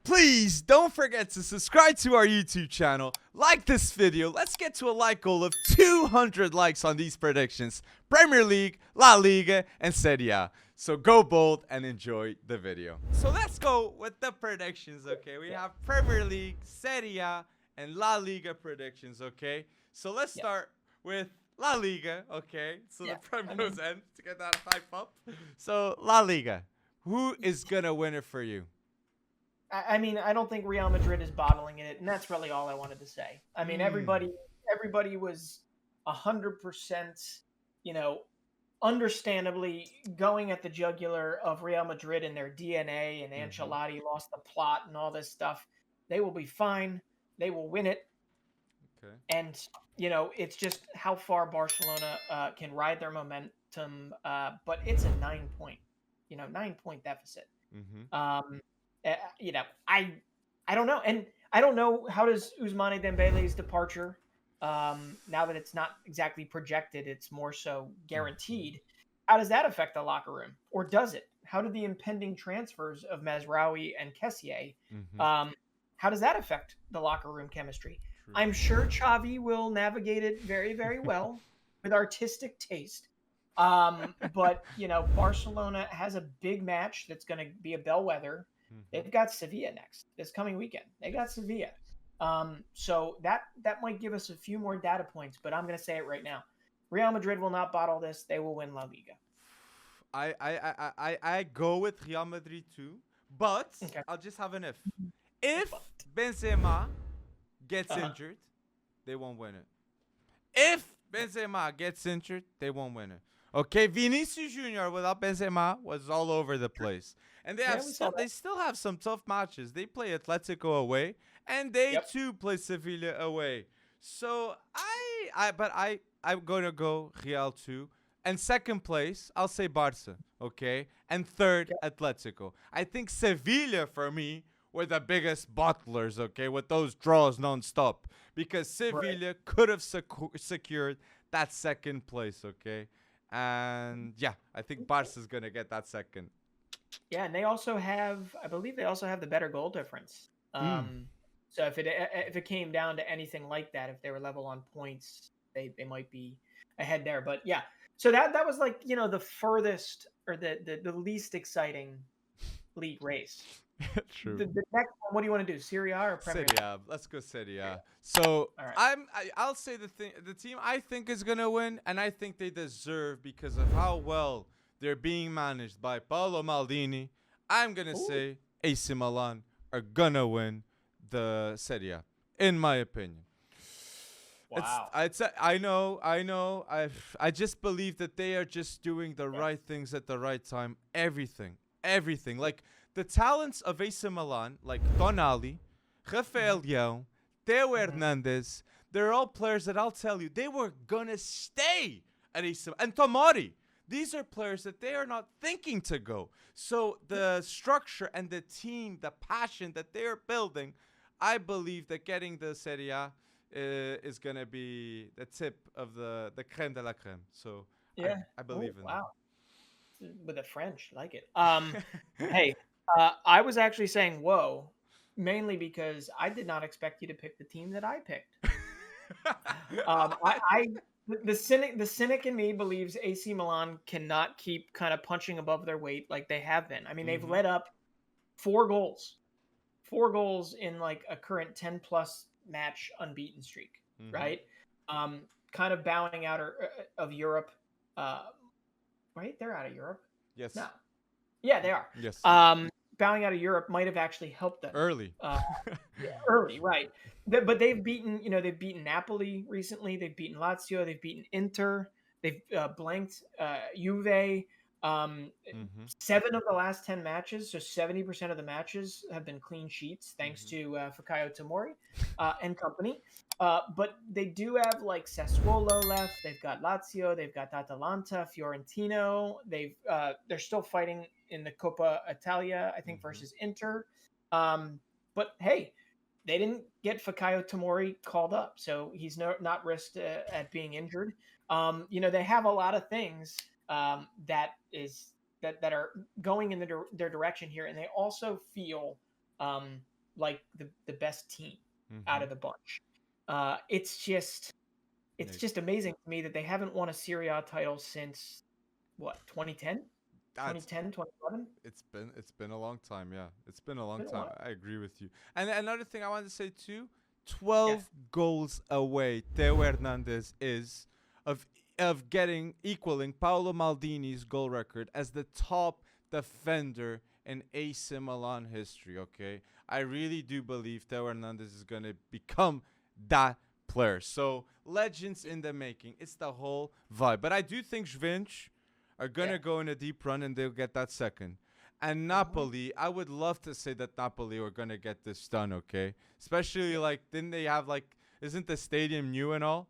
Please don't forget to subscribe to our YouTube channel, like this video. Let's get to a like goal of 200 likes on these predictions. Premier League, La Liga, and Serie A. So go bold and enjoy the video. So let's go with the predictions, okay? We have Premier League, Serie A, and La Liga predictions, okay? So let's start with La Liga, okay? So the Premier's end to get that hype up. So La Liga, who is gonna win it for you? I mean, I don't think Real Madrid is bottling it, and that's really all I wanted to say. I mean, everybody was 100%, understandably going at the jugular of Real Madrid and their DNA, and Ancelotti lost the plot and all this stuff. They will be fine. They will win it. Okay. And, it's just how far Barcelona can ride their momentum. But it's a 9-point, 9-point deficit. I don't know, and I don't know how does Ousmane Dembele's departure, now that it's not exactly projected, it's more so guaranteed. How does that affect the locker room, or does it? How did the impending transfers of Mazraoui and Kessié, how does that affect the locker room chemistry? True. I'm sure Xavi will navigate it very, very well with artistic taste. But Barcelona has a big match that's going to be a bellwether. They've got Sevilla next this coming weekend. They got Sevilla. So that might give us a few more data points, but I'm going to say it right now. Real Madrid will not bottle this. They will win La Liga. I go with Real Madrid too, but I'll just have an if. If Benzema gets injured, they won't win it. If Benzema gets injured, they won't win it. Okay, Vinicius Jr. without Benzema was all over the place. And they still have some tough matches. They play Atletico away, and they too play Sevilla away. So I'm gonna go Real too. And second place, I'll say Barca, okay? And third, Atletico. I think Sevilla for me were the biggest bottlers, okay, with those draws nonstop. Because Sevilla could have secured that second place, okay? And yeah, I think Barca's gonna get that second. Yeah, and I believe they also have the better goal difference. So if it came down to anything like that, if they were level on points, they might be ahead there. But yeah, so that was like the furthest or the least exciting league race. True. The next one, what do you want to do? Serie A or Premier League? Serie A. Let's go Serie A. So I'll say the team I think is gonna win, and I think they deserve because of how well they're being managed by Paolo Maldini. I'm gonna say AC Milan are gonna win the Serie A, in my opinion. Wow. I know. I just believe that they are just doing the right things at the right time. Everything. Like the talents of AC Milan, like Tonali, Rafael Leão, Theo Hernandez, they're all players that I'll tell you, they were going to stay at AC Milan. And Tomori, these are players that they are not thinking to go. So the structure and the team, the passion that they are building, I believe that getting the Serie A is going to be the tip of the creme de la creme. So I believe in that. With the French, like it. Hey, I was actually saying whoa, mainly because I did not expect you to pick the team that I picked. The cynic in me believes AC Milan cannot keep kind of punching above their weight like they have been. I mean, they've led up 4 goals in like a current 10+ match unbeaten streak, right? Kind of bowing out of Europe. Right? They're out of Europe. Yes. No. Yeah, they are. Yes. Bowing out of Europe might have actually helped them. Early. Early, right. But they've beaten Napoli recently. They've beaten Lazio. They've beaten Inter. They've blanked Juve. 7 of the last 10 matches, so 70% of the matches have been clean sheets, thanks to Fikayo Tomori and company. But they do have like Sassuolo left. They've got Lazio. They've got Atalanta, Fiorentino. They're still fighting in the Coppa Italia, I think, versus Inter. But hey, they didn't get Fikayo Tomori called up, so he's not risked at being injured. They have a lot of things that is that are going in their direction here, and they also feel like the best team out of the bunch. It's just amazing to me that they haven't won a Serie A title since what, 2010, That's 2011. it's been a long time. Yeah, it's been a It's long been a time. while. I agree with you. And another thing I wanted to say too, Yeah. 12 goals away Theo Hernandez is of getting equaling Paolo Maldini's goal record as the top defender in AC Milan history. Okay, I really do believe Theo Hernandez is gonna become that player. So legends in the making. It's the whole vibe. But I do think Juventus are gonna go in a deep run and they'll get that second. And Napoli, I would love to say that Napoli are gonna get this done, okay? Especially like, didn't they have like, isn't the stadium new and all?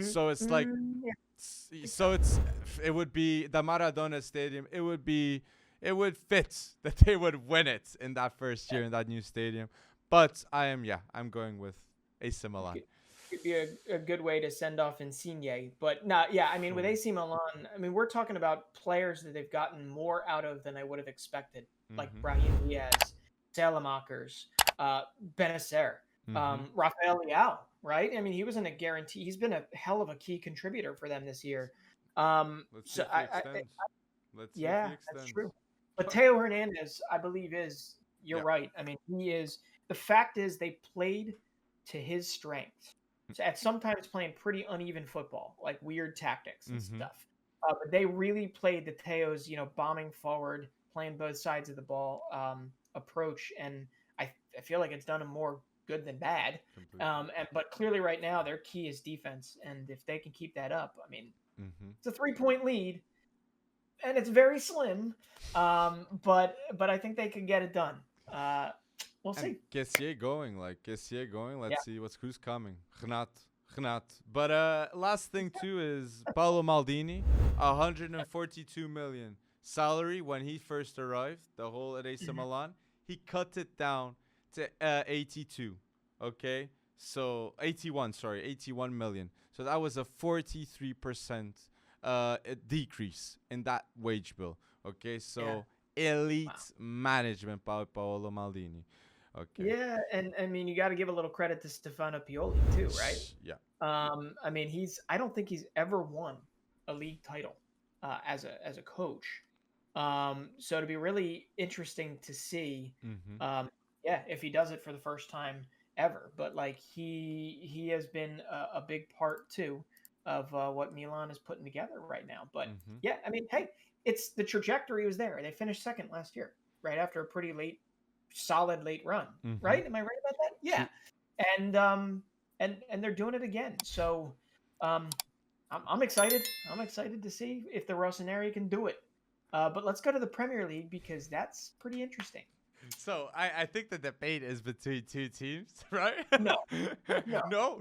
So it's like, it would be the Maradona Stadium. It would fit that they would win it in that first year in that new stadium. But I'm going with AC Milan. Could be a good way to send off Insigne. But no, yeah, I mean, with AC Milan, I mean, we're talking about players that they've gotten more out of than I would have expected, like Brahim Diaz, Salamakers, Benacer, Rafael Leao, right? I mean, he was in a guarantee. He's been a hell of a key contributor for them this year. Let's see if he extends. That's true. But Theo Hernandez, I believe, you're right. I mean, he is. The fact is, they played to his strengths. So at sometimes playing pretty uneven football, like weird tactics and stuff. But they really played the Teo's, bombing forward, playing both sides of the ball approach, and I feel like it's done them more good than bad. But clearly, right now, their key is defense, and if they can keep that up, I mean, it's a 3-point lead, and it's very slim. But I think they can get it done. We'll see. Kessié going. Let's see who's coming. Gnat. But last thing too is Paolo Maldini, 142 million salary when he first arrived, the whole at AC Milan. He cut it down to 82. Okay, so 81 million. So that was a 43% decrease in that wage bill. Okay, so elite management by Paolo Maldini. Okay. Yeah, and I mean, you got to give a little credit to Stefano Pioli too, right? Yeah. I mean, I don't think he's ever won a league title as a coach. So it'd be really interesting to see, if he does it for the first time ever. But like he has been a big part too of what Milan is putting together right now. But yeah, I mean, hey, it's the trajectory was there. They finished second last year, right after a pretty solid late run, right? Am I right about that? Yeah. And they're doing it again. So I'm excited. I'm excited to see if the Rossoneri can do it. But let's go to the Premier League because that's pretty interesting. So I think the debate is between two teams, right? No. No.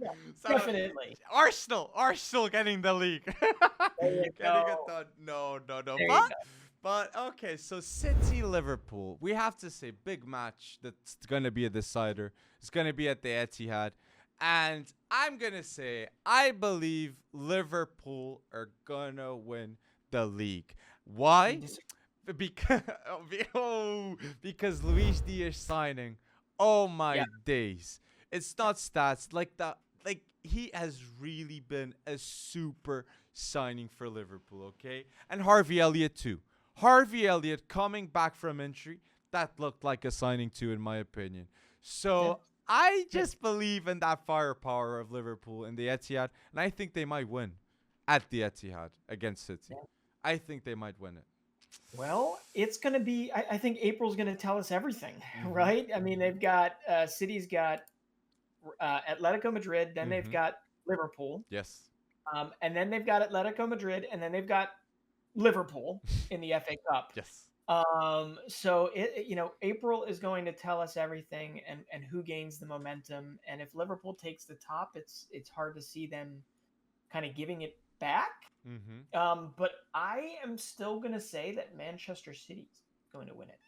Yeah, so definitely. Arsenal getting the league. Getting it done. No. But okay, so City Liverpool. We have to say big match that's gonna be a decider. It's gonna be at the Etihad. And I'm gonna say I believe Liverpool are gonna win the league. Why? Because Luis Diaz signing. Oh my days. It's not stats like he has really been a super signing for Liverpool, okay? And Harvey Elliott too. Harvey Elliott coming back from injury, that looked like a signing too, in my opinion. So I just believe in that firepower of Liverpool in the Etihad, and I think they might win at the Etihad against City. Yeah. I think they might win it. Well, it's going to be, I think April's going to tell us everything, right? I mean, they've got, City's got Atletico Madrid, then they've got Liverpool. Yes. And then they've got Atletico Madrid, and then they've got Liverpool in the FA Cup. Yes. So April is going to tell us everything and who gains the momentum. And if Liverpool takes the top, it's hard to see them kind of giving it back. But I am still going to say that Manchester City's going to win it.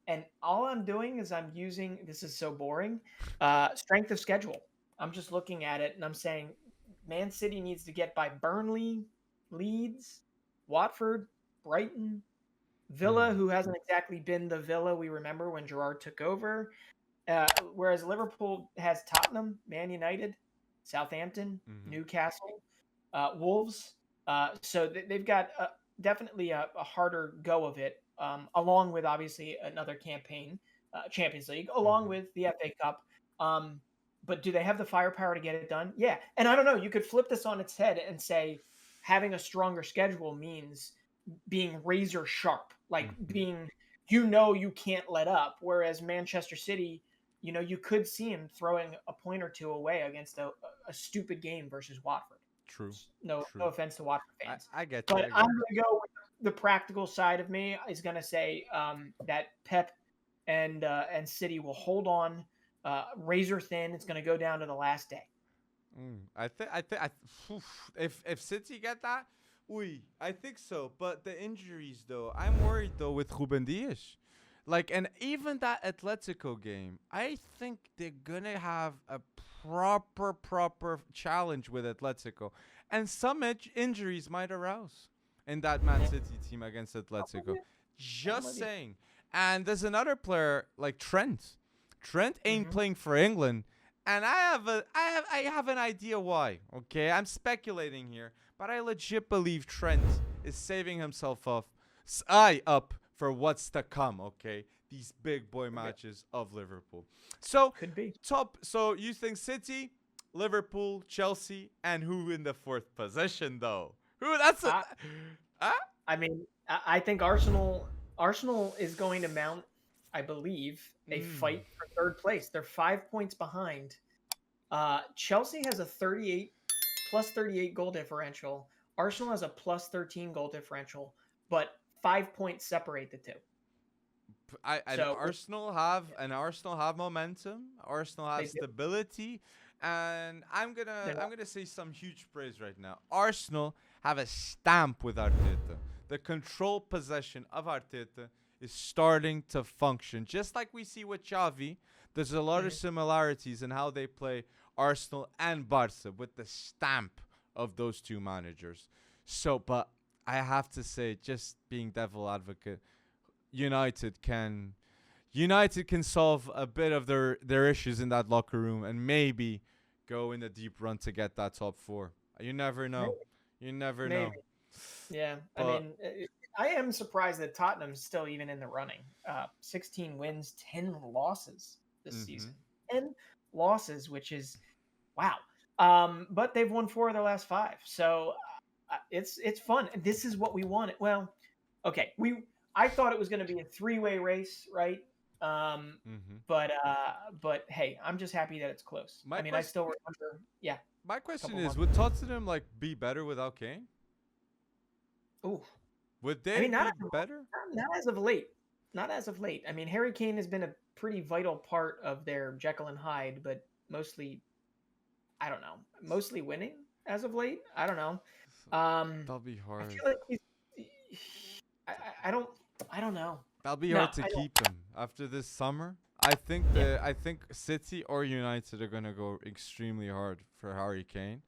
And all I'm doing is I'm using, this is so boring, strength of schedule. I'm just looking at it and I'm saying Man City needs to get by Burnley, Leeds, Watford, Brighton, Villa, who hasn't exactly been the Villa we remember when Gerrard took over. Whereas Liverpool has Tottenham, Man United, Southampton, Newcastle, Wolves. So they've got definitely a harder go of it, along with obviously another campaign, Champions League, along with the FA Cup. But do they have the firepower to get it done? Yeah. And I don't know. You could flip this on its head and say having a stronger schedule means being razor sharp, like being, you can't let up. Whereas Manchester City, you could see him throwing a point or two away against a stupid game versus Watford. True. No offense to Watford fans. I get you. But I'm going to go with the practical side of me is going to say that Pep and City will hold on razor thin. It's going to go down to the last day. I think if City get that, I think so. But the injuries though, I'm worried though with Ruben Dias. Like, and even that Atletico game, I think they're gonna have a proper challenge with Atletico, and some injuries might arouse in that Man City team against Atletico. Just saying. And there's another player like Trent. Trent ain't playing for England, and I have an idea why. Okay, I'm speculating here, but I legit believe Trent is saving himself up for what's to come. Okay, these big boy matches of Liverpool. So could be top. So you think City, Liverpool, Chelsea, and who in the fourth position though? Who? That's a. I mean, I think Arsenal is going to mount, I believe, a fight for third place. They're 5 points behind. Chelsea has a plus 38 goal differential. Arsenal has a plus 13 goal differential, but 5 points separate the two. Arsenal have momentum. Arsenal have stability, and I'm gonna say some huge praise right now. Arsenal have a stamp with Arteta. The control possession of Arteta is starting to function, just like we see with Xavi. There's a lot of similarities in how they play Arsenal and Barca with the stamp of those two managers. So, but I have to say, just being devil advocate, United can solve a bit of their issues in that locker room and maybe go in a deep run to get that top four. You never know. You never know. Yeah, I mean, I am surprised that Tottenham's still even in the running. 16 wins, 10 losses this season. 10 losses, which is wow. But they've won 4 of their last 5, so it's fun. This is what we wanted. Well, okay, I thought it was going to be a 3-way race, right? But hey, I'm just happy that it's close. I still remember. Yeah. My question is, would Tottenham be better without Kane? Ooh. Would they be better? Not as of late. Not as of late. I mean, Harry Kane has been a pretty vital part of their Jekyll and Hyde, but mostly, I don't know, mostly winning as of late. I don't know. That'll be hard. I feel like I don't know. That'll be hard to keep him after this summer. I think City or United are gonna go extremely hard for Harry Kane,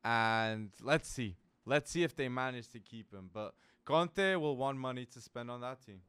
and let's see if they manage to keep him. But Conte will want money to spend on that team.